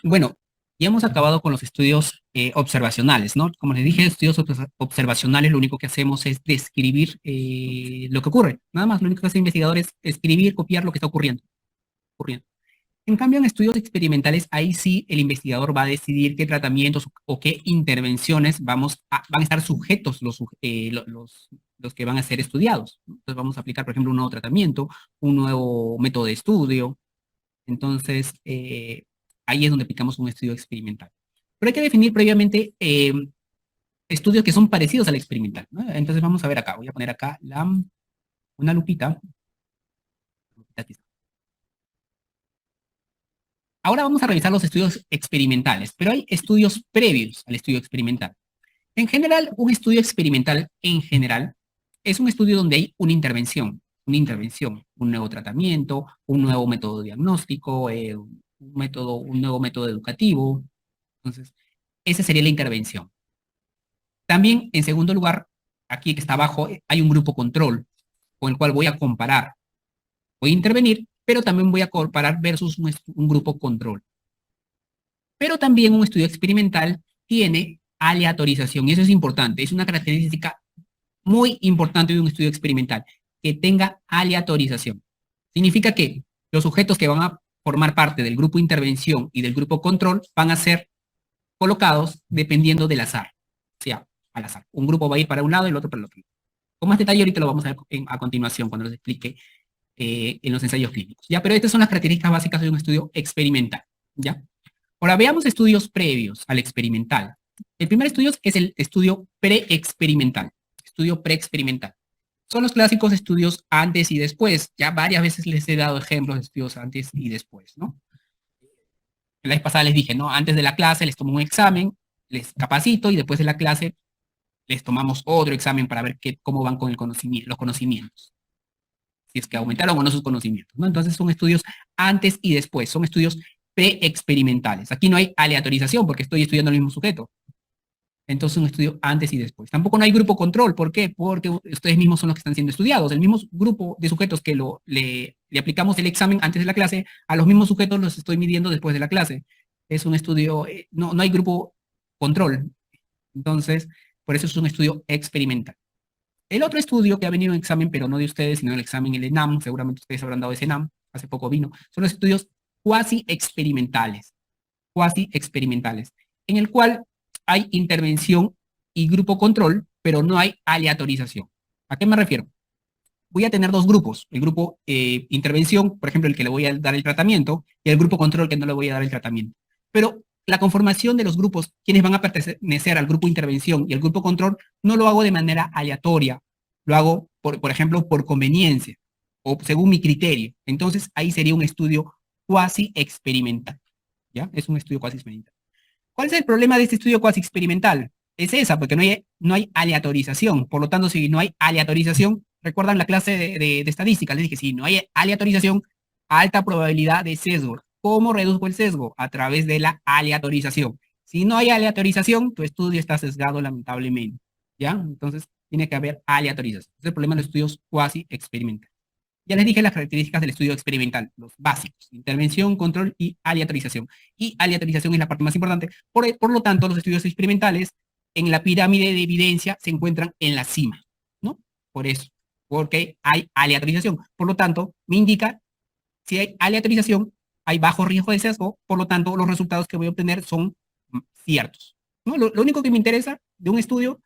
Bueno, ya hemos acabado con los estudios observacionales, ¿no? Como les dije, estudios observacionales lo único que hacemos es describir lo que ocurre. Nada más, lo único que hace el investigador es escribir, copiar lo que está ocurriendo. En cambio, en estudios experimentales, ahí sí el investigador va a decidir qué tratamientos o qué intervenciones van a estar sujetos los que van a ser estudiados, ¿no? Entonces vamos a aplicar, por ejemplo, un nuevo tratamiento, un nuevo método de estudio. Entonces, ahí es donde aplicamos un estudio experimental. Pero hay que definir previamente estudios que son parecidos al experimental, ¿no? Entonces vamos a ver acá, voy a poner acá una lupita. Aquí está. Ahora vamos a revisar los estudios experimentales, pero hay estudios previos al estudio experimental. En general, un estudio experimental en general es un estudio donde hay un nuevo tratamiento, un nuevo método diagnóstico, un nuevo método educativo. Entonces, esa sería la intervención. También, en segundo lugar, aquí que está abajo, hay un grupo control con el cual voy a comparar. Voy a intervenir, pero también voy a comparar versus un grupo control. Pero también un estudio experimental tiene aleatorización, y eso es importante, es una característica muy importante de un estudio experimental, que tenga aleatorización. Significa que los sujetos que van a formar parte del grupo intervención y del grupo control van a ser colocados dependiendo del azar, o sea, al azar. Un grupo va a ir para un lado y el otro para el otro. Con más detalle ahorita lo vamos a ver a continuación cuando les explique en los ensayos clínicos. ¿Ya? Pero estas son las características básicas de un estudio experimental. ¿Ya? Ahora veamos estudios previos al experimental. El primer estudio es el estudio preexperimental. Estudio preexperimental. Son los clásicos estudios antes y después. Ya varias veces les he dado ejemplos de estudios antes y después, ¿no? La vez pasada les dije, ¿no? Antes de la clase les tomo un examen, les capacito y después de la clase les tomamos otro examen para ver cómo van con el conocimiento, los conocimientos. Si es que aumentaron o no sus conocimientos, ¿no? Entonces son estudios antes y después, son estudios preexperimentales. Aquí no hay aleatorización porque estoy estudiando el mismo sujeto. Entonces un estudio antes y después. Tampoco no hay grupo control. ¿Por qué? Porque ustedes mismos son los que están siendo estudiados. El mismo grupo de sujetos que le aplicamos el examen antes de la clase, a los mismos sujetos los estoy midiendo después de la clase. Es un estudio, no hay grupo control. Entonces, por eso es un estudio experimental. El otro estudio que ha venido en examen, pero no de ustedes, sino el examen, el ENAM, seguramente ustedes habrán dado ese ENAM, hace poco vino, son los estudios cuasi experimentales, en el cual hay intervención y grupo control, pero no hay aleatorización. ¿A qué me refiero? Voy a tener dos grupos, el grupo intervención, por ejemplo, el que le voy a dar el tratamiento, y el grupo control que no le voy a dar el tratamiento. Pero la conformación de los grupos, quienes van a pertenecer al grupo intervención y al grupo control, no lo hago de manera aleatoria, lo hago, por ejemplo, por conveniencia o según mi criterio. Entonces, ahí sería un estudio cuasi experimental, ¿ya? Es un estudio cuasi experimental. ¿Cuál es el problema de este estudio cuasi experimental? Es esa, porque no hay aleatorización. Por lo tanto, si no hay aleatorización, recuerdan la clase de estadística, les dije, si no hay aleatorización, alta probabilidad de sesgo. ¿Cómo reduzco el sesgo? A través de la aleatorización. Si no hay aleatorización, tu estudio está sesgado lamentablemente, ¿ya? Entonces, tiene que haber aleatorización. Ese es el problema de los estudios cuasi experimentales. Ya les dije las características del estudio experimental, los básicos, intervención, control y aleatorización. Y aleatorización es la parte más importante. Por lo tanto, los estudios experimentales en la pirámide de evidencia se encuentran en la cima, ¿no? Por eso, porque hay aleatorización. Por lo tanto, me indica si hay aleatorización, hay bajo riesgo de sesgo, por lo tanto, los resultados que voy a obtener son ciertos, ¿no? Lo único que me interesa de un estudio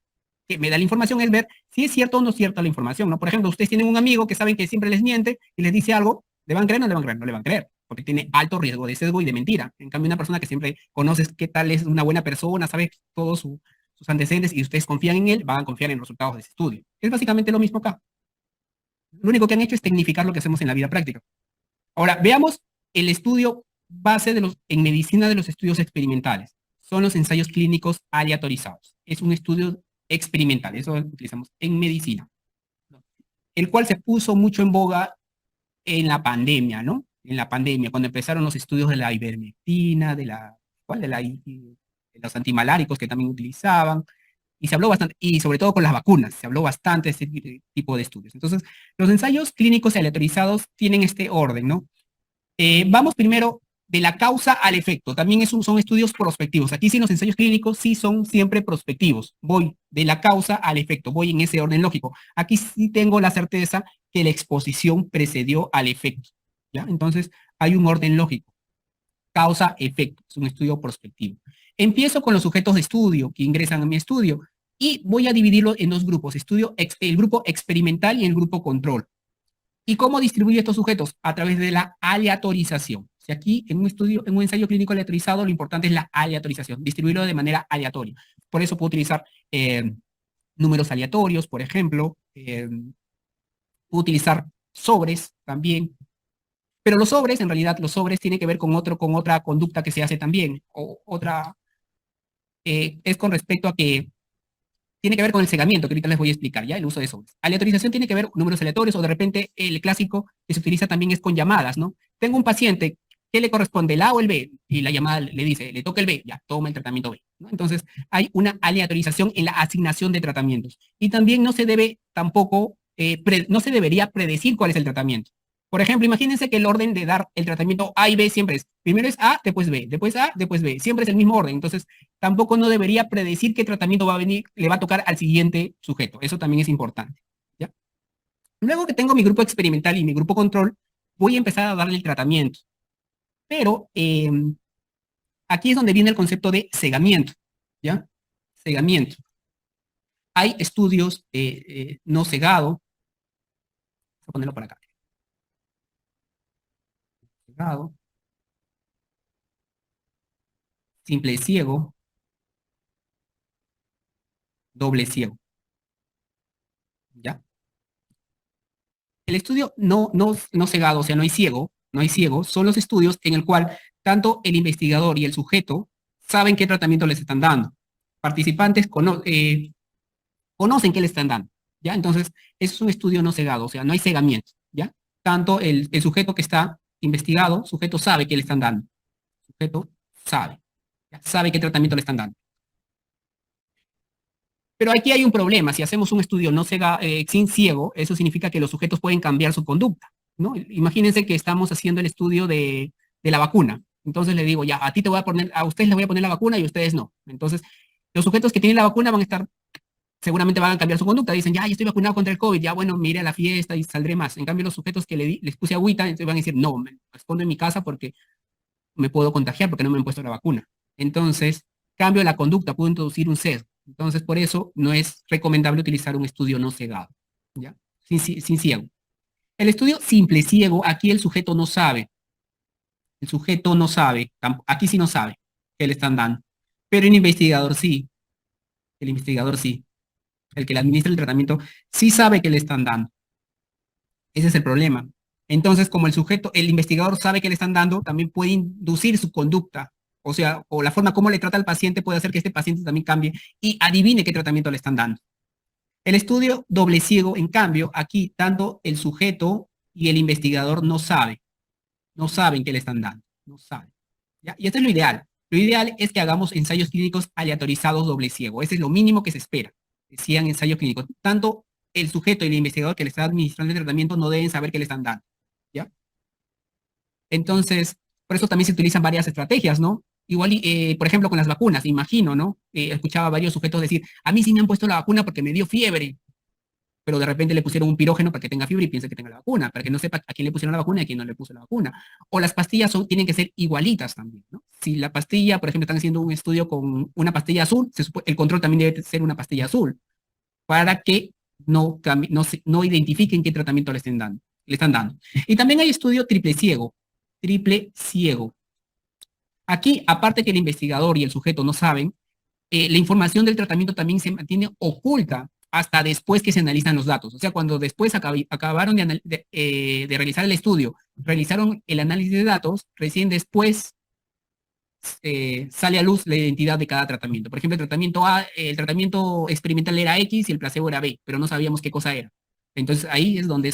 que me da la información es ver si es cierto o no es cierta la información, ¿no? Por ejemplo, ustedes tienen un amigo que saben que siempre les miente y les dice algo, ¿le van a creer o no le van a creer? No le van a creer, porque tiene alto riesgo de sesgo y de mentira. En cambio, una persona que siempre conoces qué tal es una buena persona, sabe todos sus antecedentes y ustedes confían en él, van a confiar en los resultados de ese estudio. Es básicamente lo mismo acá. Lo único que han hecho es tecnificar lo que hacemos en la vida práctica. Ahora, veamos el estudio base en medicina de los estudios experimentales. Son los ensayos clínicos aleatorizados. Es un estudio experimental, eso lo utilizamos en medicina, el cual se puso mucho en boga en la pandemia, ¿no? En la pandemia, cuando empezaron los estudios de la ivermectina, de los antimaláricos que también utilizaban, y se habló bastante, y sobre todo con las vacunas, se habló bastante de este tipo de estudios. Entonces, los ensayos clínicos aleatorizados tienen este orden, ¿no? Vamos primero de la causa al efecto. También son estudios prospectivos. Aquí sí en los ensayos clínicos sí son siempre prospectivos. Voy de la causa al efecto, voy en ese orden lógico. Aquí sí tengo la certeza que la exposición precedió al efecto, ¿ya? Entonces hay un orden lógico. Causa-efecto, es un estudio prospectivo. Empiezo con los sujetos de estudio que ingresan a mi estudio y voy a dividirlo en dos grupos, el grupo experimental y el grupo control. ¿Y cómo distribuyo estos sujetos? A través de la aleatorización. Si aquí en un ensayo clínico aleatorizado, lo importante es la aleatorización, distribuirlo de manera aleatoria. Por eso puedo utilizar números aleatorios, por ejemplo, puedo utilizar sobres también, pero los sobres, en realidad, los sobres tienen que ver con otra conducta que se hace también, es con respecto a que tiene que ver con el segamiento, que ahorita les voy a explicar, ¿ya? El uso de sobres. Aleatorización tiene que ver con números aleatorios, o de repente el clásico que se utiliza también es con llamadas, ¿no? Tengo un paciente, ¿qué le corresponde, el A o el B? Y la llamada le dice, le toca el B, ya, toma el tratamiento B, ¿no? Entonces, hay una aleatorización en la asignación de tratamientos. Y también no se debe tampoco, no se debería predecir cuál es el tratamiento. Por ejemplo, imagínense que el orden de dar el tratamiento A y B siempre es, primero es A, después B, después A, después B, siempre es el mismo orden. Entonces, tampoco no debería predecir qué tratamiento va a venir, le va a tocar al siguiente sujeto. Eso también es importante, ¿ya? Luego que tengo mi grupo experimental y mi grupo control, voy a empezar a darle el tratamiento. Pero aquí es donde viene el concepto de cegamiento, ¿ya? Cegamiento. Hay estudios no cegado. Voy a ponerlo por acá. Cegado. Simple ciego. Doble ciego, ¿ya? El estudio no cegado, o sea, no hay ciego, son los estudios en el cual tanto el investigador y el sujeto saben qué tratamiento les están dando. Participantes conocen qué le están dando, ¿ya? Entonces, eso es un estudio no cegado, o sea, no hay cegamiento, ¿ya? Tanto el sujeto que está investigado, sujeto sabe qué le están dando. Sujeto sabe, ¿ya? Sabe qué tratamiento le están dando. Pero aquí hay un problema. Si hacemos un estudio sin ciego, eso significa que los sujetos pueden cambiar su conducta, ¿no? Imagínense que estamos haciendo el estudio de la vacuna. Entonces le digo, ya, a ustedes les voy a poner la vacuna y a ustedes no. Entonces, los sujetos que tienen la vacuna seguramente van a cambiar su conducta. Dicen, ya estoy vacunado contra el COVID, ya bueno, me iré a la fiesta y saldré más. En cambio, los sujetos que les puse agüita, entonces van a decir, no, me escondo en mi casa porque me puedo contagiar porque no me han puesto la vacuna. Entonces, cambio la conducta, puedo introducir un sesgo. Entonces, por eso no es recomendable utilizar un estudio no cegado, ¿ya? Sin ciego. El estudio simple ciego, aquí el sujeto no sabe. El sujeto no sabe, aquí sí no sabe qué le están dando. Pero el investigador sí. El investigador sí. El que le administra el tratamiento sí sabe qué le están dando. Ese es el problema. Entonces, como el investigador sabe que le están dando, también puede inducir su conducta. O sea, o la forma como le trata al paciente puede hacer que este paciente también cambie y adivine qué tratamiento le están dando. El estudio doble ciego, en cambio, aquí tanto el sujeto y el investigador no saben qué le están dando, no saben, ¿ya? Y esto es lo ideal. Lo ideal es que hagamos ensayos clínicos aleatorizados doble ciego. Ese es lo mínimo que se espera, que sean ensayos clínicos. Tanto el sujeto y el investigador que le está administrando el tratamiento no deben saber qué le están dando, ¿ya? Entonces, por eso también se utilizan varias estrategias, ¿no? Igual, por ejemplo, con las vacunas, imagino, ¿no? Escuchaba a varios sujetos decir, a mí sí me han puesto la vacuna porque me dio fiebre, pero de repente le pusieron un pirógeno para que tenga fiebre y piense que tenga la vacuna, para que no sepa a quién le pusieron la vacuna y a quién no le puso la vacuna. O las pastillas tienen que ser igualitas también, ¿no? Si la pastilla, por ejemplo, están haciendo un estudio con una pastilla azul, el control también debe ser una pastilla azul, para que no identifiquen qué tratamiento le están dando. Y también hay estudio triple ciego. Triple ciego. Aquí, aparte que el investigador y el sujeto no saben, la información del tratamiento también se mantiene oculta hasta después que se analizan los datos. O sea, cuando después acabaron de realizar el estudio, realizaron el análisis de datos, recién después sale a luz la identidad de cada tratamiento. Por ejemplo, el tratamiento experimental era X y el placebo era B, pero no sabíamos qué cosa era. Entonces ahí es donde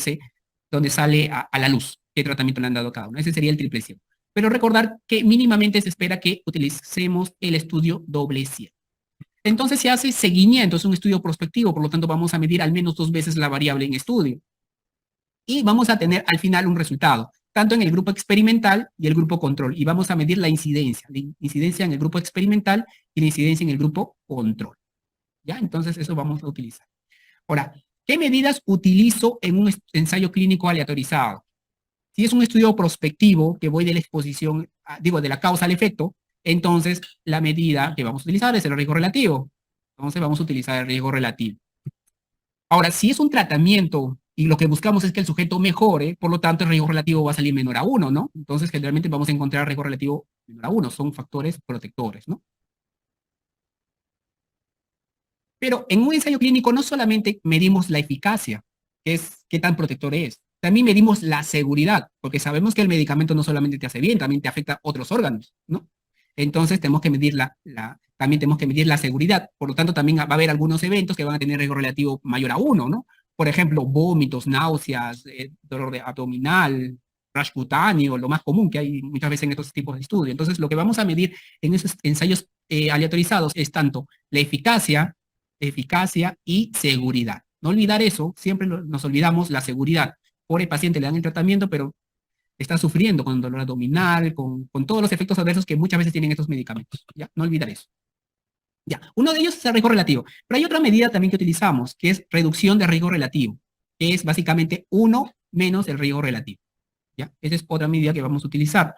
sale a la luz qué tratamiento le han dado a cada uno. Ese sería el triple ciego. Pero recordar que mínimamente se espera que utilicemos el estudio doble ciego. Entonces se hace seguimiento, es un estudio prospectivo, por lo tanto vamos a medir al menos 2 veces la variable en estudio. Y vamos a tener al final un resultado. tanto en el grupo experimental y el grupo control. Y vamos a medir la incidencia en el grupo experimental y la incidencia en el grupo control. ¿Ya? Entonces eso vamos a utilizar. Ahora, ¿qué medidas utilizo en un ensayo clínico aleatorizado? Si es un estudio prospectivo, que voy de la exposición, de la causa al efecto, entonces la medida que vamos a utilizar es el riesgo relativo. Entonces vamos a utilizar el riesgo relativo. Ahora, si es un tratamiento y lo que buscamos es que el sujeto mejore, por lo tanto el riesgo relativo va a salir menor a 1, ¿no? Entonces generalmente vamos a encontrar riesgo relativo menor a 1, son factores protectores, ¿no? Pero en un ensayo clínico no solamente medimos la eficacia, que es qué tan protector es, también medimos la seguridad, porque sabemos que el medicamento no solamente te hace bien, también te afecta a otros órganos, ¿no? Entonces tenemos que medir también tenemos que medir la seguridad. Por lo tanto, también va a haber algunos eventos que van a tener riesgo relativo mayor a 1, ¿no? Por ejemplo, vómitos, náuseas, dolor abdominal, rash cutáneo, lo más común que hay muchas veces en estos tipos de estudios. Entonces, lo que vamos a medir en esos ensayos aleatorizados es tanto la eficacia y seguridad. No olvidar eso, siempre nos olvidamos la seguridad. Por el paciente le dan el tratamiento, pero está sufriendo con dolor abdominal, con todos los efectos adversos que muchas veces tienen estos medicamentos. ¿Ya? No olvidar eso. Ya, uno de ellos es el riesgo relativo, pero hay otra medida también que utilizamos, que es reducción de riesgo relativo, que es básicamente 1 menos el riesgo relativo. ¿Ya? Esa es otra medida que vamos a utilizar.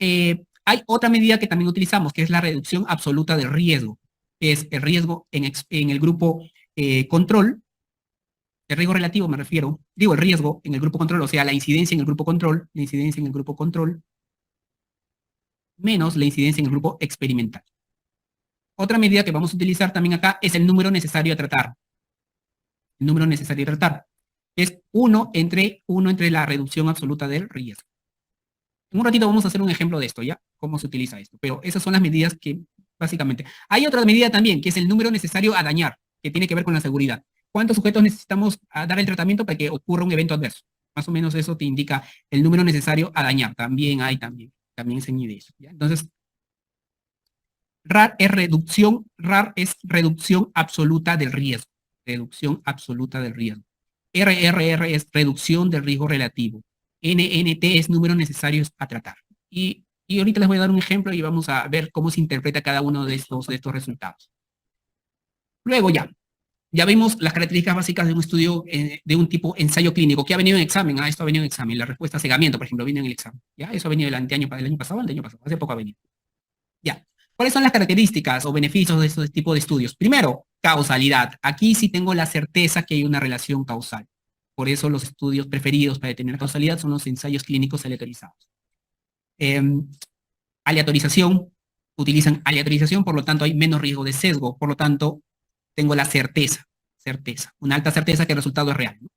Hay otra medida que también utilizamos, que es la reducción absoluta del riesgo, que es el riesgo en el grupo control, el riesgo relativo me refiero, digo el riesgo en el grupo control, o sea, la incidencia en el grupo control, menos la incidencia en el grupo experimental. Otra medida que vamos a utilizar también acá es el número necesario a tratar. El número necesario a tratar es 1 entre la reducción absoluta del riesgo. En un ratito vamos a hacer un ejemplo de esto, ¿ya? Cómo se utiliza esto. Pero esas son las medidas que, básicamente. Hay otra medida también, que es el número necesario a dañar, que tiene que ver con la seguridad. ¿Cuántos sujetos necesitamos dar el tratamiento para que ocurra un evento adverso? Más o menos eso te indica el número necesario a dañar. También se mide eso, ¿ya? Entonces, RAR es reducción absoluta del riesgo. Reducción absoluta del riesgo. RRR es reducción del riesgo relativo. NNT es números necesarios a tratar. Y ahorita les voy a dar un ejemplo y vamos a ver cómo se interpreta cada uno de estos resultados. Luego ya vimos las características básicas de un estudio de un tipo ensayo clínico, que ha venido en examen. Esto ha venido en examen. La respuesta cegamiento, por ejemplo, viene en el examen. ¿Ya? Eso ha venido el año pasado, hace poco ha venido. Ya. ¿Cuáles son las características o beneficios de este tipo de estudios? Primero, causalidad. Aquí sí tengo la certeza que hay una relación causal. Por eso los estudios preferidos para determinar causalidad son los ensayos clínicos aleatorizados. Aleatorización, utilizan aleatorización, por lo tanto hay menos riesgo de sesgo, por lo tanto tengo la certeza, una alta certeza que el resultado es real, ¿no?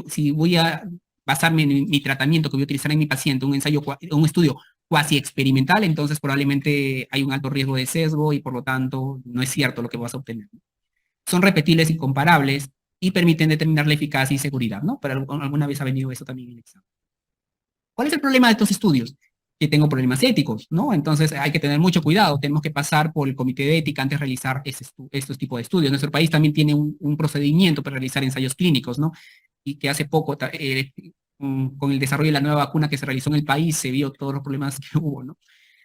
Si voy a basarme en mi tratamiento que voy a utilizar en mi paciente, un estudio cuasi experimental, entonces probablemente hay un alto riesgo de sesgo y por lo tanto no es cierto lo que vas a obtener. Son repetibles y comparables y permiten determinar la eficacia y seguridad, ¿no? Pero alguna vez ha venido eso también en el examen. ¿Cuál es el problema de estos estudios? Que tengo problemas éticos, ¿no? Entonces hay que tener mucho cuidado, tenemos que pasar por el comité de ética antes de realizar estos tipos de estudios. Nuestro país también tiene un procedimiento para realizar ensayos clínicos, ¿no? Y que hace poco, con el desarrollo de la nueva vacuna que se realizó en el país, se vio todos los problemas que hubo, ¿no?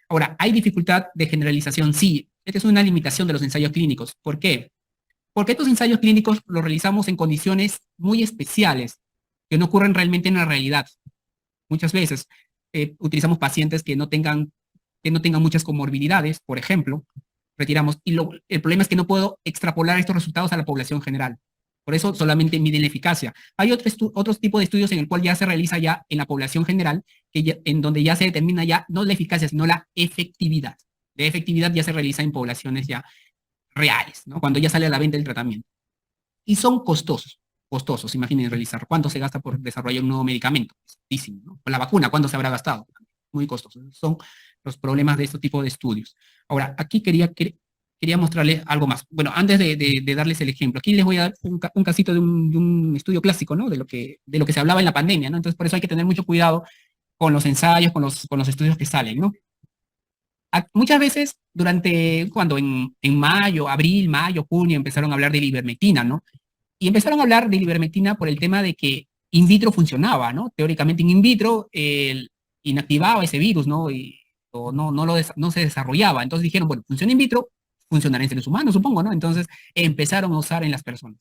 Ahora, ¿hay dificultad de generalización? Sí, esta es una limitación de los ensayos clínicos. ¿Por qué? Porque estos ensayos clínicos los realizamos en condiciones muy especiales, que no ocurren realmente en la realidad. Muchas veces utilizamos pacientes que no tengan muchas comorbilidades, por ejemplo, retiramos, y el problema es que no puedo extrapolar estos resultados a la población general. Por eso solamente miden la eficacia. Hay otros tipos de estudios en el cual ya se realiza ya en la población general, en donde ya se determina ya no la eficacia, sino la efectividad. La efectividad ya se realiza en poblaciones ya reales, ¿no? Cuando ya sale a la venta el tratamiento. Y son costosos, imaginen realizar. ¿Cuánto se gasta por desarrollar un nuevo medicamento? Costísimo, ¿no? La vacuna, ¿cuánto se habrá gastado? Muy costoso. Son los problemas de este tipo de estudios. Ahora, aquí quería mostrarles algo más. Bueno, antes de darles el ejemplo, aquí les voy a dar un casito de un estudio clásico, ¿no? De lo que se hablaba en la pandemia, ¿no? Entonces, por eso hay que tener mucho cuidado con los ensayos, con los estudios que salen, ¿no? Muchas veces, cuando en abril, mayo, junio, empezaron a hablar de la ivermectina, ¿no? Y empezaron a hablar de la ivermectina por el tema de que in vitro funcionaba, ¿no? Teóricamente in vitro inactivaba ese virus, ¿no? O no se desarrollaba. Entonces dijeron, bueno, funciona in vitro, funcionará en seres humanos, supongo, ¿no? Entonces empezaron a usar en las personas.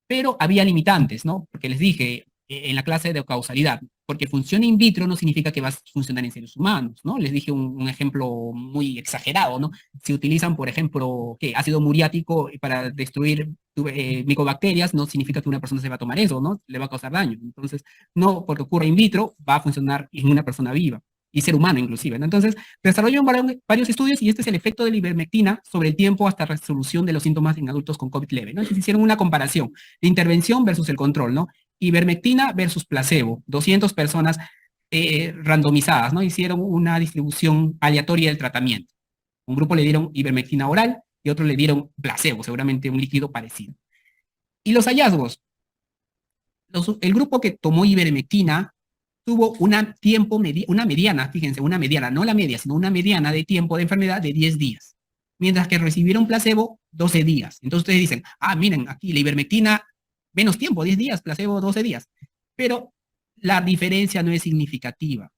Pero había limitantes, ¿no? Porque les dije en la clase de causalidad, porque funciona in vitro no significa que va a funcionar en seres humanos, ¿no? Les dije un ejemplo muy exagerado, ¿no? Si utilizan, por ejemplo, ¿qué? Ácido muriático para destruir micobacterias, no significa que una persona se va a tomar eso, ¿no? Le va a causar daño. Entonces, no porque ocurre in vitro, va a funcionar en una persona viva y ser humano inclusive, ¿no? Entonces, desarrollaron varios estudios y este es el efecto de la ivermectina sobre el tiempo hasta resolución de los síntomas en adultos con COVID leve, ¿no? Entonces, hicieron una comparación de intervención versus el control, ¿no? Ivermectina versus placebo, 200 personas randomizadas, ¿no? Hicieron una distribución aleatoria del tratamiento. Un grupo le dieron ivermectina oral y otro le dieron placebo, seguramente un líquido parecido. Y los hallazgos. El grupo que tomó ivermectina tuvo una mediana, fíjense, una mediana, no la media, sino una mediana de tiempo de enfermedad de 10 días. Mientras que recibieron placebo, 12 días. Entonces ustedes dicen, ah, miren, aquí la ivermectina, menos tiempo, 10 días, placebo, 12 días. Pero la diferencia no es significativa.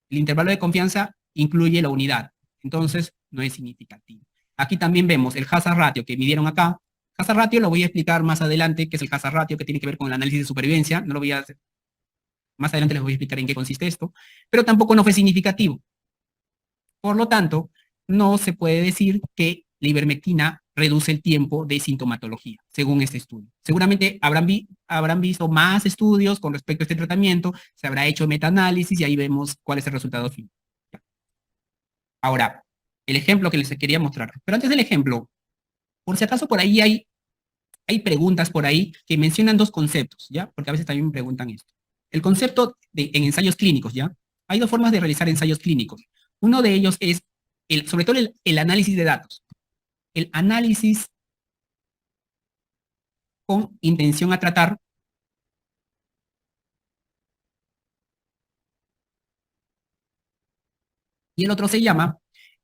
El intervalo de confianza incluye la unidad. Entonces, no es significativo. Aquí también vemos el hazard ratio que midieron acá. Hazard ratio lo voy a explicar más adelante, que es el hazard ratio que tiene que ver con el análisis de supervivencia. No lo voy a hacer. Más adelante les voy a explicar en qué consiste esto. Pero tampoco no fue significativo. Por lo tanto, no se puede decir que la ivermectina reduce el tiempo de sintomatología, según este estudio. Seguramente habrán visto más estudios con respecto a este tratamiento, se habrá hecho metaanálisis y ahí vemos cuál es el resultado final. Ahora, el ejemplo que les quería mostrar. Pero antes del ejemplo, por si acaso por ahí hay preguntas por ahí que mencionan dos conceptos, ¿ya? Porque a veces también me preguntan esto. El concepto en ensayos clínicos, ¿ya? Hay dos formas de realizar ensayos clínicos. Uno de ellos es, sobre todo el análisis de datos. El análisis con intención a tratar. Y el otro se llama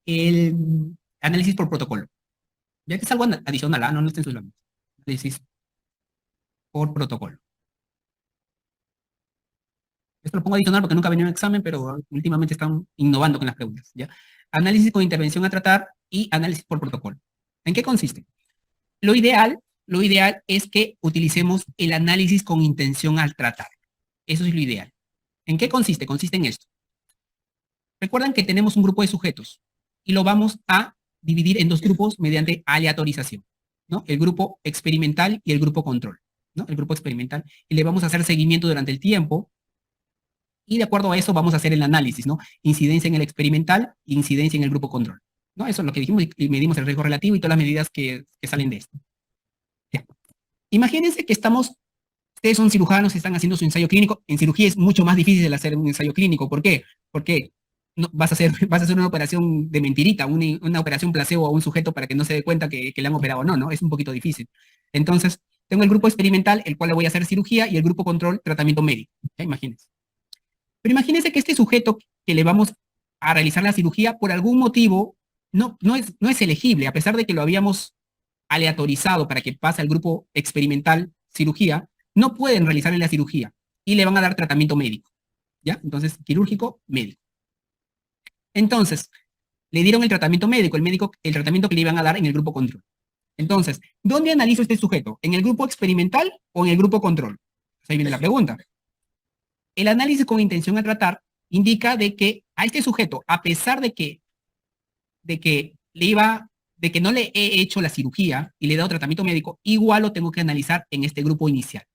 el análisis por protocolo. Ya que es algo adicional, ¿ah? No está en sus láminas. Análisis por protocolo. Esto lo pongo adicional porque nunca venía un examen, pero últimamente están innovando con las preguntas, ¿ya? Análisis con intervención a tratar y análisis por protocolo. ¿En qué consiste? Lo ideal es que utilicemos el análisis con intención al tratar. Eso es lo ideal. ¿En qué consiste? Consiste en esto. Recuerdan que tenemos un grupo de sujetos y lo vamos a dividir en dos grupos mediante aleatorización, ¿no? El grupo experimental y el grupo control, ¿no? El grupo experimental. Y le vamos a hacer seguimiento durante el tiempo y de acuerdo a eso vamos a hacer el análisis, ¿no? Incidencia en el experimental, incidencia en el grupo control, ¿no? Eso es lo que dijimos y medimos el riesgo relativo y todas las medidas que salen de esto. Ya. Imagínense que ustedes son cirujanos y están haciendo su ensayo clínico. En cirugía es mucho más difícil hacer un ensayo clínico. ¿Por qué? Porque no, vas a hacer una operación de mentirita, una operación placebo a un sujeto para que no se dé cuenta que le han operado. No, no, es un poquito difícil. Entonces, tengo el grupo experimental, el cual le voy a hacer cirugía, y el grupo control, tratamiento médico. ¿Ya? Imagínense. Pero imagínense que este sujeto que le vamos a realizar la cirugía, por algún motivo, no es elegible, a pesar de que lo habíamos aleatorizado para que pase al grupo experimental cirugía, no pueden realizarle la cirugía y le van a dar tratamiento médico. ¿Ya? Entonces, quirúrgico, médico. Entonces, le dieron el tratamiento médico, el tratamiento que le iban a dar en el grupo control. Entonces, ¿dónde analizo este sujeto? ¿En el grupo experimental o en el grupo control? Pues ahí viene la pregunta. El análisis con intención a tratar indica de que a este sujeto, a pesar de que no le he hecho la cirugía y le he dado tratamiento médico, igual lo tengo que analizar en este grupo inicial.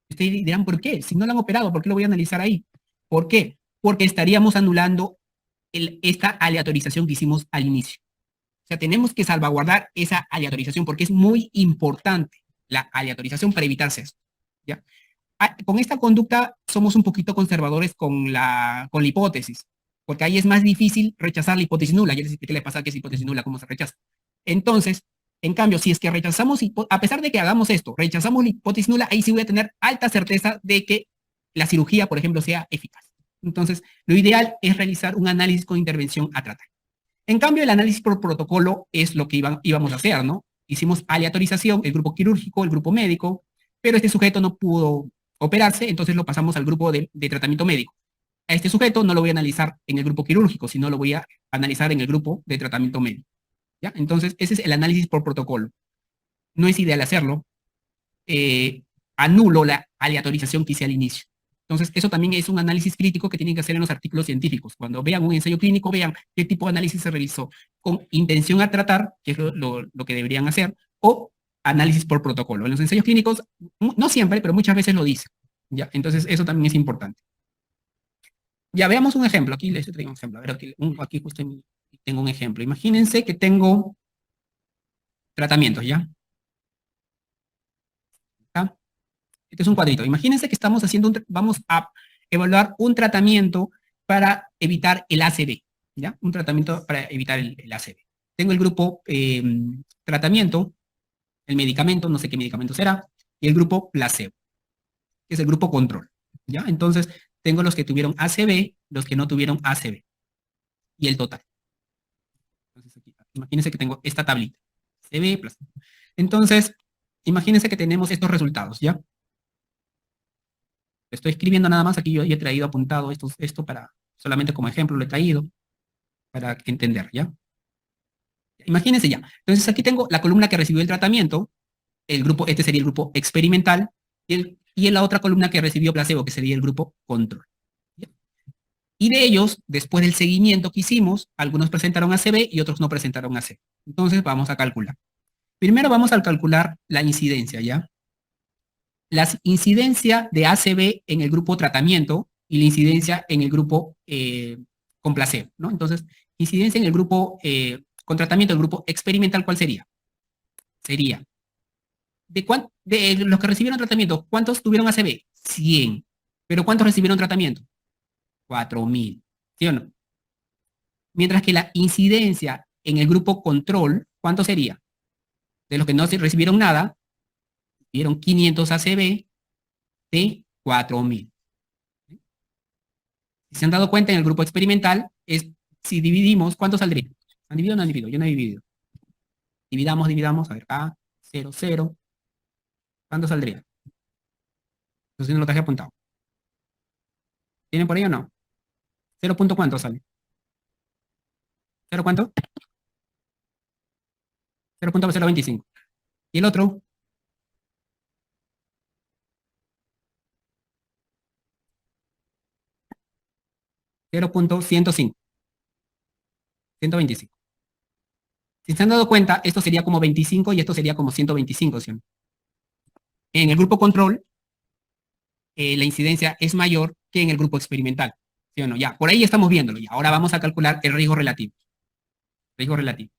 Ustedes dirán, ¿por qué? Si no lo han operado, ¿por qué lo voy a analizar ahí? ¿Por qué? Porque estaríamos anulando esta aleatorización que hicimos al inicio. O sea, tenemos que salvaguardar esa aleatorización porque es muy importante la aleatorización para evitarse esto. ¿Ya? Con esta conducta somos un poquito conservadores con la hipótesis, porque ahí es más difícil rechazar la hipótesis nula. Ya les expliqué qué le pasa que es hipótesis nula, cómo se rechaza. Entonces, en cambio, si es que rechazamos, a pesar de que hagamos esto, rechazamos la hipótesis nula, ahí sí voy a tener alta certeza de que la cirugía, por ejemplo, sea eficaz. Entonces, lo ideal es realizar un análisis con intervención a tratar. En cambio, el análisis por protocolo es lo que íbamos a hacer, ¿no? Hicimos aleatorización, el grupo quirúrgico, el grupo médico, pero este sujeto no pudo operarse, entonces lo pasamos al grupo de tratamiento médico. A este sujeto no lo voy a analizar en el grupo quirúrgico, sino lo voy a analizar en el grupo de tratamiento médico. ¿Ya? Entonces, ese es el análisis por protocolo. No es ideal hacerlo. Anulo la aleatorización que hice al inicio. Entonces, eso también es un análisis crítico que tienen que hacer en los artículos científicos. Cuando vean un ensayo clínico, vean qué tipo de análisis se realizó con intención a tratar, que es lo que deberían hacer, o análisis por protocolo. En los ensayos clínicos, no siempre, pero muchas veces lo dicen. ¿Ya? Entonces, eso también es importante. Ya veamos un ejemplo. Aquí les traigo un ejemplo. A ver, aquí justo tengo un ejemplo. Imagínense que tengo tratamientos, ¿ya? ¿Ah? Este es un cuadrito. Imagínense que estamos haciendo vamos a evaluar un tratamiento para evitar el ACV, ¿ya? Un tratamiento para evitar el ACV. Tengo el grupo tratamiento, el medicamento, no sé qué medicamento será, y el grupo placebo, que es el grupo control, ¿ya? Entonces, tengo los que tuvieron ACV, los que no tuvieron ACV, y el total. Entonces, aquí, imagínense que tengo esta tablita, ACV, placebo. Entonces, imagínense que tenemos estos resultados, ¿ya? Estoy escribiendo nada más, aquí yo he traído apuntado esto para, solamente como ejemplo lo he traído, para entender, ¿ya? Imagínense ya. Entonces aquí tengo la columna que recibió el tratamiento, el grupo, este sería el grupo experimental, y en la otra columna que recibió placebo, que sería el grupo control. ¿Ya? Y de ellos, después del seguimiento que hicimos, algunos presentaron ACV y otros no presentaron ACV. Entonces vamos a calcular. Primero vamos a calcular la incidencia, ¿ya? La incidencia de ACV en el grupo tratamiento y la incidencia en el grupo con placebo, ¿no? Entonces, incidencia en el grupo con tratamiento, el grupo experimental, ¿cuál sería? Sería, de los que recibieron tratamiento, ¿cuántos tuvieron ACV? 100. ¿Pero cuántos recibieron tratamiento? 4.000, ¿sí o no? Mientras que la incidencia en el grupo control, ¿cuánto sería? De los que no recibieron nada, recibieron 500 ACV de 4.000. Si se han dado cuenta, en el grupo experimental, si dividimos, ¿cuánto saldría? ¿Han dividido o no han dividido? Yo no he dividido. Dividamos, a ver, A, 0, 0. ¿Cuánto saldría? Entonces no lo traje apuntado. ¿Tienen por ahí o no? ¿Cero punto cuánto sale? ¿Cero cuánto? 0.025. ¿Y el otro? 0.105. 125. Si se han dado cuenta, esto sería como 25 y esto sería como 125, ¿sí? En el grupo control, la incidencia es mayor que en el grupo experimental, ¿sí o no? Ya, por ahí estamos viéndolo. Y ahora vamos a calcular el riesgo relativo. Riesgo relativo.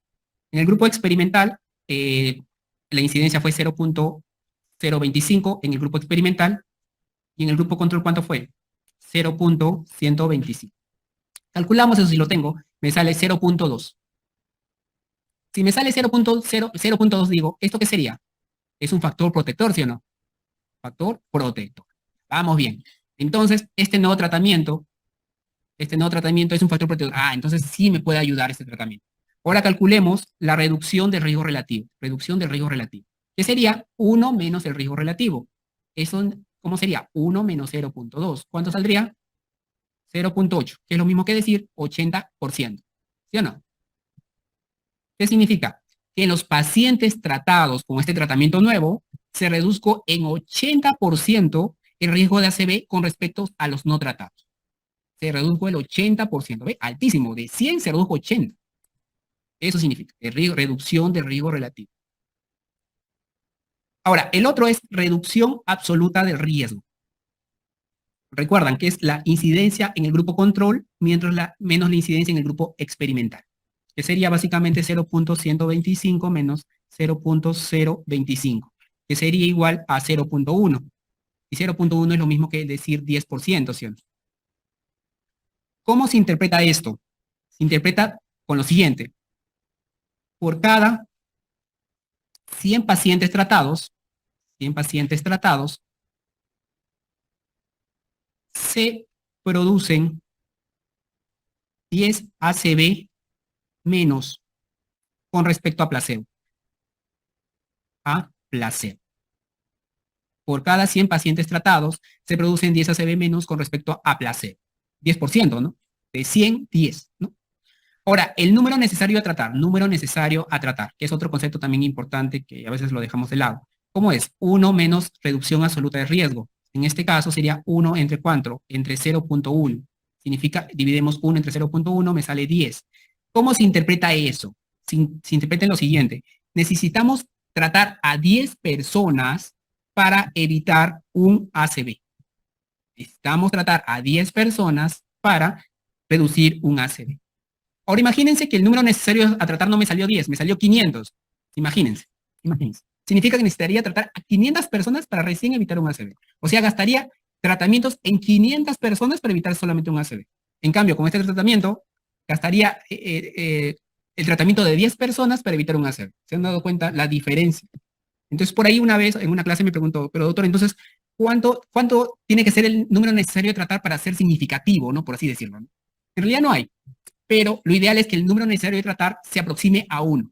En el grupo experimental, la incidencia fue 0.025 en el grupo experimental, y en el grupo control, ¿cuánto fue? 0.125. Calculamos eso, si lo tengo, me sale 0.2. Si me sale 0.2, digo, ¿esto qué sería? Es un factor protector, ¿sí o no? Factor protector. Vamos bien. Entonces, este nuevo tratamiento es un factor protector. Ah, entonces sí me puede ayudar este tratamiento. Ahora calculemos la reducción del riesgo relativo. Reducción del riesgo relativo. ¿Qué sería? 1 menos el riesgo relativo. Eso, ¿cómo sería? 1 menos 0.2. ¿Cuánto saldría? 0.8, que es lo mismo que decir 80%. ¿Sí o no? ¿Qué significa? Que en los pacientes tratados con este tratamiento nuevo, se reduzco en 80% el riesgo de ACV con respecto a los no tratados. Se redujo el 80%, ¿ve? Altísimo, de 100 se redujo 80. Eso significa reducción de riesgo relativo. Ahora, el otro es reducción absoluta del riesgo. Recuerdan que es la incidencia en el grupo control menos la incidencia en el grupo experimental, que sería básicamente 0.125 menos 0.025, que sería igual a 0.1. Y 0.1 es lo mismo que decir 10%, ¿sí o no? ¿Cómo se interpreta esto? Se interpreta con lo siguiente. Por cada 100 pacientes tratados, se producen 10 ACV menos con respecto a placebo. A placebo. por cada 100 pacientes tratados, se producen 10 ACV menos con respecto a placebo. 10%, ¿no? De 100, 10, ¿no? Ahora, el número necesario a tratar, que es otro concepto también importante que a veces lo dejamos de lado. ¿Cómo es? 1 menos reducción absoluta de riesgo. En este caso sería 1 entre ¿cuánto? Entre 0.1. Significa, dividimos 1 entre 0.1, me sale 10. ¿Cómo se interpreta eso? Se interpreta en lo siguiente. Necesitamos tratar a 10 personas para evitar un ACV. Necesitamos tratar a 10 personas para reducir un ACV. Ahora imagínense que el número necesario a tratar no me salió 10, me salió 500. Imagínense, imagínense. Significa que necesitaría tratar a 500 personas para recién evitar un ACV. O sea, gastaría tratamientos en 500 personas para evitar solamente un ACV. En cambio, con este tratamiento, gastaría el tratamiento de 10 personas para evitar un ACV. ¿Se han dado cuenta la diferencia? Entonces, por ahí una vez en una clase me preguntó, pero doctor, entonces, ¿cuánto tiene que ser el número necesario de tratar para ser significativo, ¿no? Por así decirlo, ¿no? En realidad no hay, pero lo ideal es que el número necesario de tratar se aproxime a 1.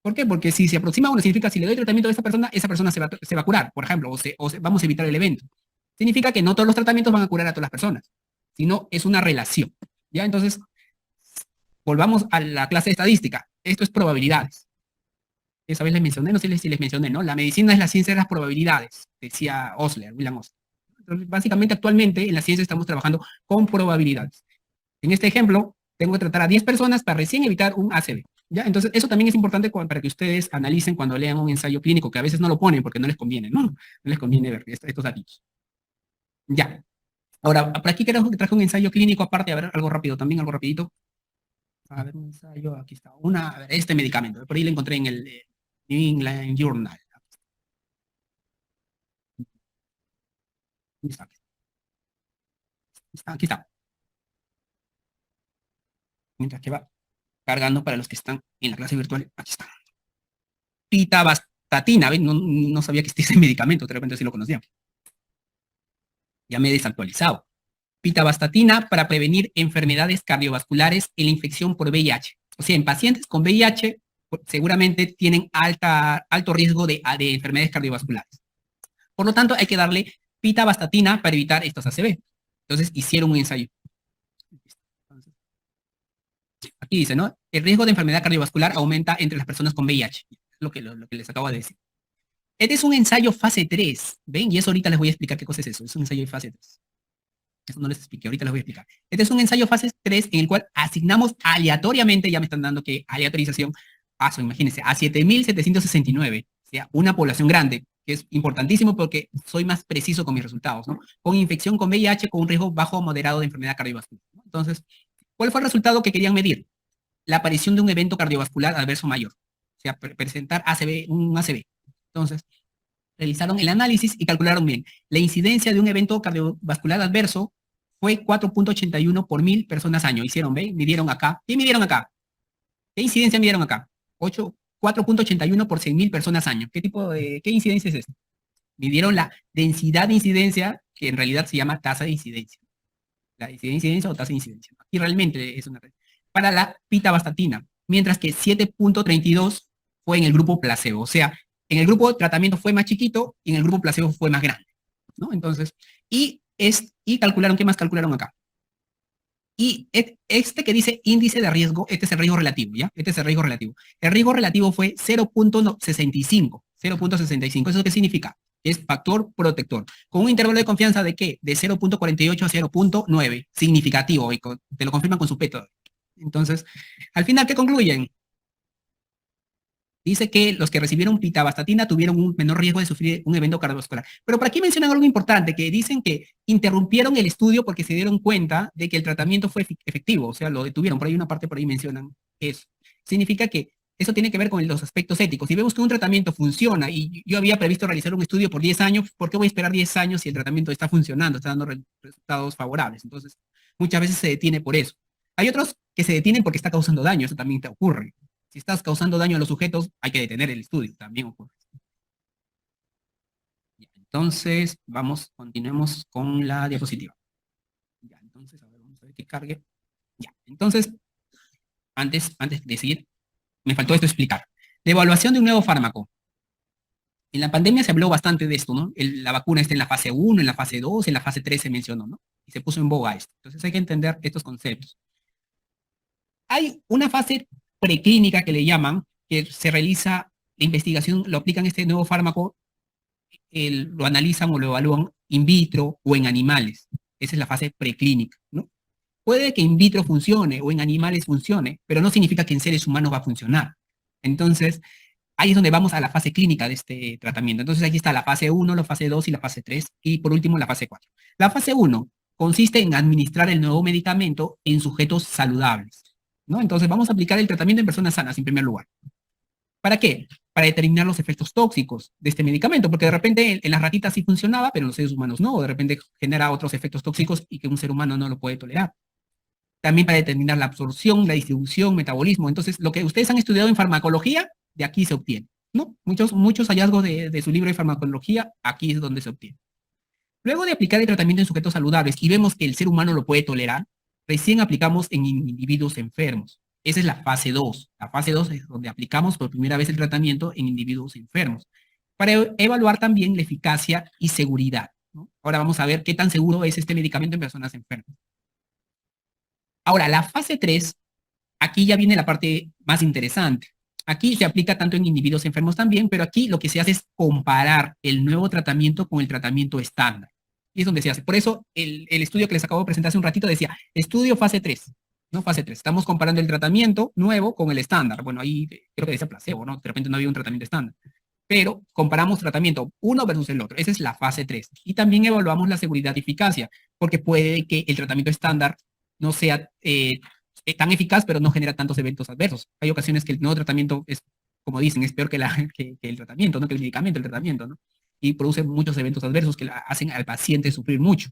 ¿Por qué? Porque si se aproxima a 1, significa si le doy tratamiento a esa persona se va a curar, por ejemplo, vamos a evitar el evento. Significa que no todos los tratamientos van a curar a todas las personas, sino es una relación. ¿Ya? Entonces, volvamos a la clase de estadística. Esto es probabilidades. Esa vez les mencioné, no sé si les mencioné, ¿no? La medicina es la ciencia de las probabilidades, decía William Osler. Entonces, básicamente, actualmente, en la ciencia estamos trabajando con probabilidades. En este ejemplo, tengo que tratar a 10 personas para recién evitar un ACV. ¿Ya? Entonces, eso también es importante para que ustedes analicen cuando lean un ensayo clínico, que a veces no lo ponen porque no les conviene, ¿no? No les conviene ver estos datos. Ya. Ahora, por aquí creo que traje un ensayo clínico aparte, a ver, algo rápido también, algo rapidito. A ver, un ensayo, aquí está. A ver, este medicamento, por ahí lo encontré en el New England Journal. Aquí está. Aquí está. Mientras que va cargando para los que están en la clase virtual, aquí está. Pitavastatina, ¿ven? No sabía que existía ese medicamento, de repente sí lo conocía. Ya me he desactualizado. Pitavastatina para prevenir enfermedades cardiovasculares y la infección por VIH. O sea, en pacientes con VIH seguramente tienen alto riesgo de enfermedades cardiovasculares. Por lo tanto, hay que darle pitavastatina para evitar estos ACV. Entonces, hicieron un ensayo. Aquí dice, ¿no? El riesgo de enfermedad cardiovascular aumenta entre las personas con VIH. Lo que les acabo de decir. Este es un ensayo fase 3, ¿ven? Y eso ahorita les voy a explicar qué cosa es eso. Es un ensayo de fase 3. Eso no les expliqué, ahorita les voy a explicar. Este es un ensayo fase 3 en el cual asignamos aleatoriamente, ya me están dando que aleatorización, paso, imagínense, a 7.769, o sea, una población grande, que es importantísimo porque soy más preciso con mis resultados, ¿no? Con infección con VIH, con un riesgo bajo o moderado de enfermedad cardiovascular, ¿no? Entonces, ¿cuál fue el resultado que querían medir? La aparición de un evento cardiovascular adverso mayor, o sea, presentar un ACV. Entonces, realizaron el análisis y calcularon bien. La incidencia de un evento cardiovascular adverso fue 4.81 por 1000 personas año. Hicieron, ¿ve? Midieron acá. ¿Qué midieron acá? ¿Qué incidencia midieron acá? 4.81 por 100.000 personas año. ¿Qué incidencia es esta? Midieron la densidad de incidencia, que en realidad se llama tasa de incidencia. La incidencia o tasa de incidencia. Aquí realmente es una red. Para la pitavastatina, mientras que 7.32 fue en el grupo placebo. O sea, en el grupo de tratamiento fue más chiquito y en el grupo placebo fue más grande, ¿no? Entonces, y calcularon, ¿qué más calcularon acá? Y este que dice índice de riesgo, este es el riesgo relativo, ¿ya? Este es el riesgo relativo. El riesgo relativo fue 0.65, 0.65. ¿Eso qué significa? Es factor protector. Con un intervalo de confianza de ¿qué? De 0.48 a 0.9, significativo, y te lo confirman con su peto. Entonces, al final, ¿qué concluyen? Dice que los que recibieron pitavastatina tuvieron un menor riesgo de sufrir un evento cardiovascular. Pero por aquí mencionan algo importante, que dicen que interrumpieron el estudio porque se dieron cuenta de que el tratamiento fue efectivo, o sea, lo detuvieron. Por ahí una parte, por ahí mencionan eso. Significa que eso tiene que ver con los aspectos éticos. Si vemos que un tratamiento funciona y yo había previsto realizar un estudio por 10 años, ¿por qué voy a esperar 10 años si el tratamiento está funcionando, está dando resultados favorables? Entonces, muchas veces se detiene por eso. Hay otros que se detienen porque está causando daño, eso también te ocurre. Si estás causando daño a los sujetos, hay que detener el estudio, también ocurre. Ya, entonces, continuemos con la diapositiva. Ya, entonces, a ver, vamos a ver que cargue. Ya, entonces, antes de seguir, me faltó esto explicar. La evaluación de un nuevo fármaco. En la pandemia se habló bastante de esto, ¿no? La vacuna está en la fase 1, en la fase 2, en la fase 3 se mencionó, ¿no? Y se puso en boga esto. Entonces hay que entender estos conceptos. Hay una fase preclínica que le llaman, que se realiza la investigación, lo aplican este nuevo fármaco, lo analizan o lo evalúan in vitro o en animales. Esa es la fase preclínica, ¿no? Puede que in vitro funcione o en animales funcione, pero no significa que en seres humanos va a funcionar. Entonces, ahí es donde vamos a la fase clínica de este tratamiento. Entonces, aquí está la fase 1, la fase 2 y la fase 3, y por último la fase 4. La fase 1 consiste en administrar el nuevo medicamento en sujetos saludables, ¿no? Entonces, vamos a aplicar el tratamiento en personas sanas en primer lugar. ¿Para qué? Para determinar los efectos tóxicos de este medicamento, porque de repente en las ratitas sí funcionaba, pero en los seres humanos no, o de repente genera otros efectos tóxicos y que un ser humano no lo puede tolerar. También para determinar la absorción, la distribución, metabolismo. Entonces, lo que ustedes han estudiado en farmacología, de aquí se obtiene, ¿no? Muchos hallazgos de su libro de farmacología, aquí es donde se obtiene. Luego de aplicar el tratamiento en sujetos saludables y vemos que el ser humano lo puede tolerar, recién aplicamos en individuos enfermos. Esa es la fase 2. La fase 2 es donde aplicamos por primera vez el tratamiento en individuos enfermos, para evaluar también la eficacia y seguridad, ¿no? Ahora vamos a ver qué tan seguro es este medicamento en personas enfermas. Ahora, la fase 3, aquí ya viene la parte más interesante. Aquí se aplica tanto en individuos enfermos también, pero aquí lo que se hace es comparar el nuevo tratamiento con el tratamiento estándar. Y es donde se hace. Por eso el estudio que les acabo de presentar hace un ratito decía, estudio fase 3, ¿no? Fase 3. Estamos comparando el tratamiento nuevo con el estándar. Bueno, ahí creo que decía placebo, ¿no? De repente no había un tratamiento estándar. Pero comparamos tratamiento uno versus el otro. Esa es la fase 3. Y también evaluamos la seguridad y eficacia, porque puede que el tratamiento estándar no sea tan eficaz, pero no genera tantos eventos adversos. Hay ocasiones que el nuevo tratamiento es, como dicen, es peor que, que el tratamiento, ¿no? Que el medicamento, el tratamiento, ¿no? Y produce muchos eventos adversos que hacen al paciente sufrir mucho.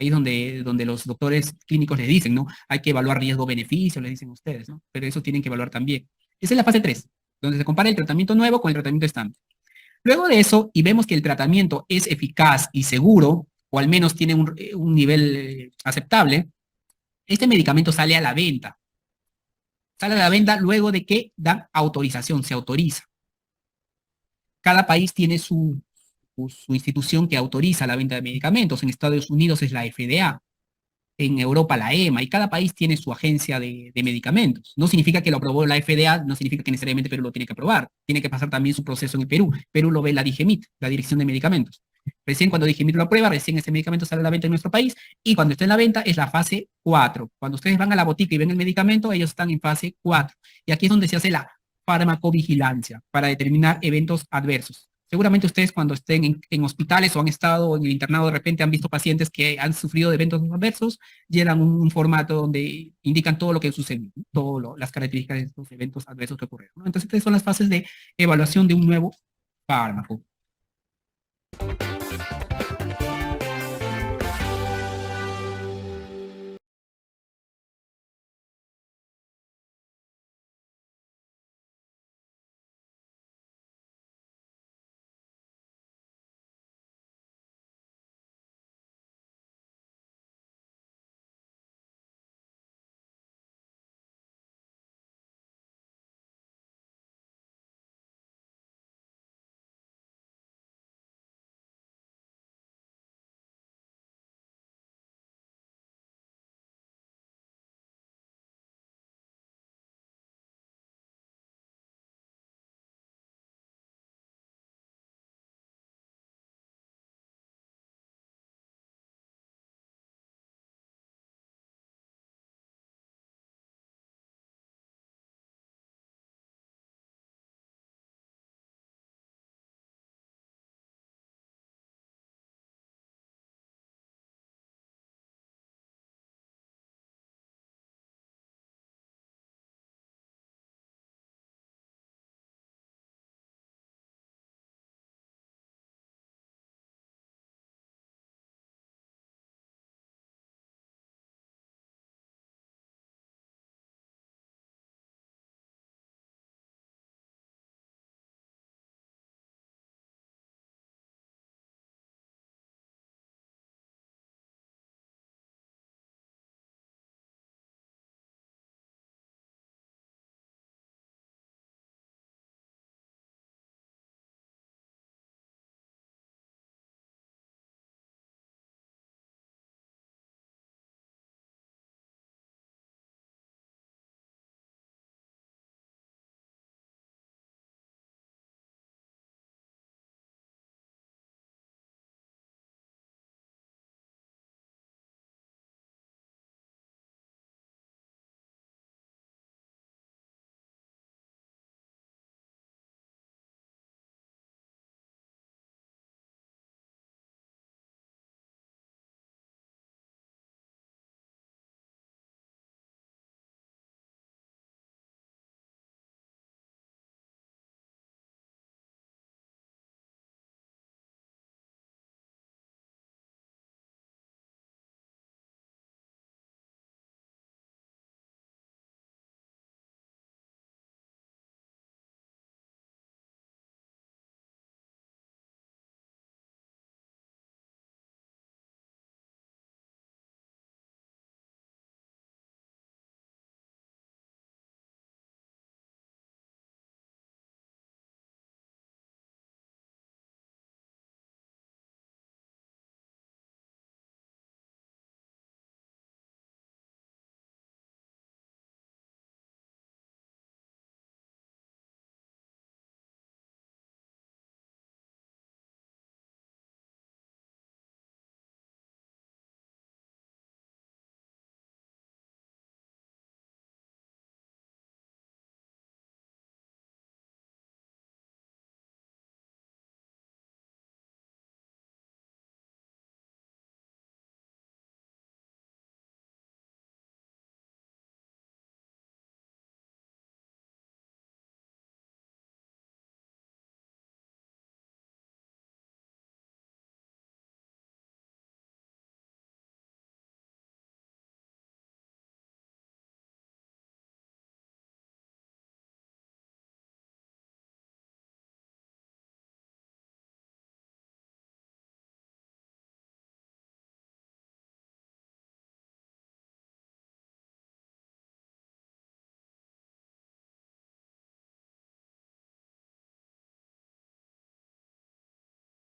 Ahí es donde los doctores clínicos le dicen, ¿no? Hay que evaluar riesgo-beneficio, le dicen ustedes, ¿no? Pero eso tienen que evaluar también. Esa es la fase 3, donde se compara el tratamiento nuevo con el tratamiento estándar. Luego de eso, y vemos que el tratamiento es eficaz y seguro, o al menos tiene un nivel aceptable, este medicamento sale a la venta. Sale a la venta luego de que dan autorización, se autoriza. Cada país tiene su institución que autoriza la venta de medicamentos. En Estados Unidos es la FDA, en Europa la EMA, y cada país tiene su agencia de medicamentos. No significa que lo aprobó la FDA, no significa que necesariamente Perú lo tiene que aprobar. Tiene que pasar también su proceso en el Perú. Perú lo ve la DIGEMIT, la Dirección de Medicamentos. Recién cuando DIGEMIT lo aprueba, recién ese medicamento sale a la venta en nuestro país, y cuando está en la venta es la fase 4. Cuando ustedes van a la botica y ven el medicamento, ellos están en fase 4. Y aquí es donde se hace la farmacovigilancia para determinar eventos adversos. Seguramente ustedes cuando estén en hospitales o han estado en el internado de repente han visto pacientes que han sufrido de eventos adversos, llenan un formato donde indican todo lo que sucedió, ¿no? Todas las características de estos eventos adversos que ocurrieron, ¿no? Entonces, estas son las fases de evaluación de un nuevo fármaco.